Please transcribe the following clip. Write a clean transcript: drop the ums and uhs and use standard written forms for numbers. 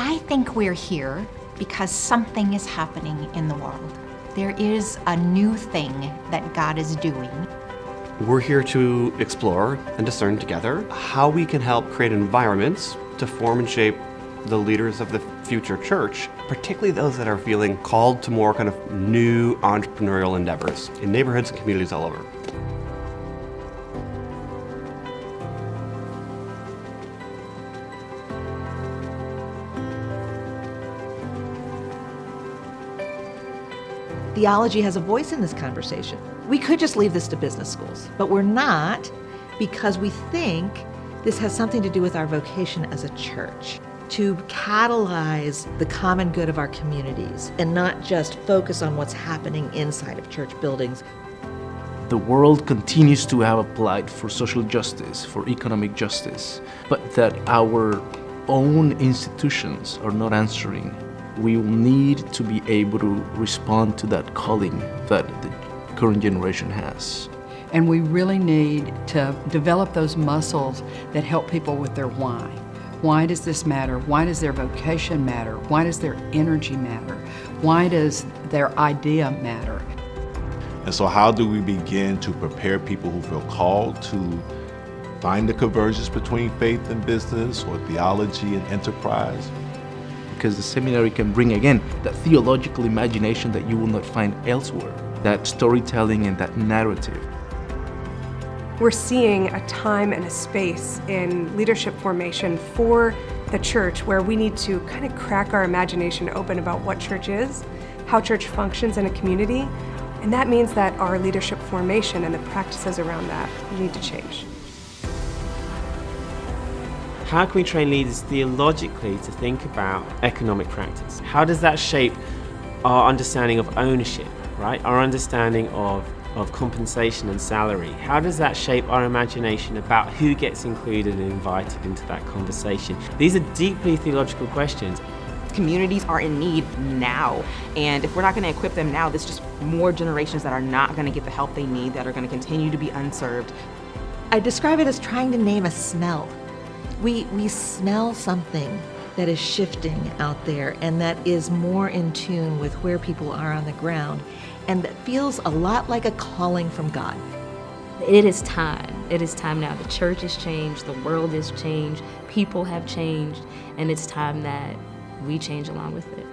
I think we're here because something is happening in the world. There is a new thing that God is doing. We're here to explore and discern together how we can help create environments to form and shape the leaders of the future church, particularly those that are feeling called to more kind of new entrepreneurial endeavors in neighborhoods and communities all over. Theology has a voice in this conversation. We could just leave this to business schools, but we're not, because we think this has something to do with our vocation as a church, to catalyze the common good of our communities and not just focus on what's happening inside of church buildings. The world continues to have applied for social justice, for economic justice, but that our own institutions are not answering. We will need to be able to respond to that calling that the current generation has. And we really need to develop those muscles that help people with their why. Why does this matter? Why does their vocation matter? Why does their energy matter? Why does their idea matter? And so how do we begin to prepare people who feel called to find the convergence between faith and business, or theology and enterprise? Because the seminary can bring, again, that theological imagination that you will not find elsewhere, that storytelling and that narrative. We're seeing a time and a space in leadership formation for the church where we need to kind of crack our imagination open about what church is, how church functions in a community, and that means that our leadership formation and the practices around that need to change. How can we train leaders theologically to think about economic practice? How does that shape our understanding of ownership, right? Our understanding of compensation and salary? How does that shape our imagination about who gets included and invited into that conversation? These are deeply theological questions. Communities are in need now, and if we're not going to equip them now, there's just more generations that are not going to get the help they need, that are going to continue to be unserved. I describe it as trying to name a smell. We smell something that is shifting out there and that is more in tune with where people are on the ground, and that feels a lot like a calling from God. It is time. It is time now. The church has changed, the world has changed, people have changed, and it's time that we change along with it.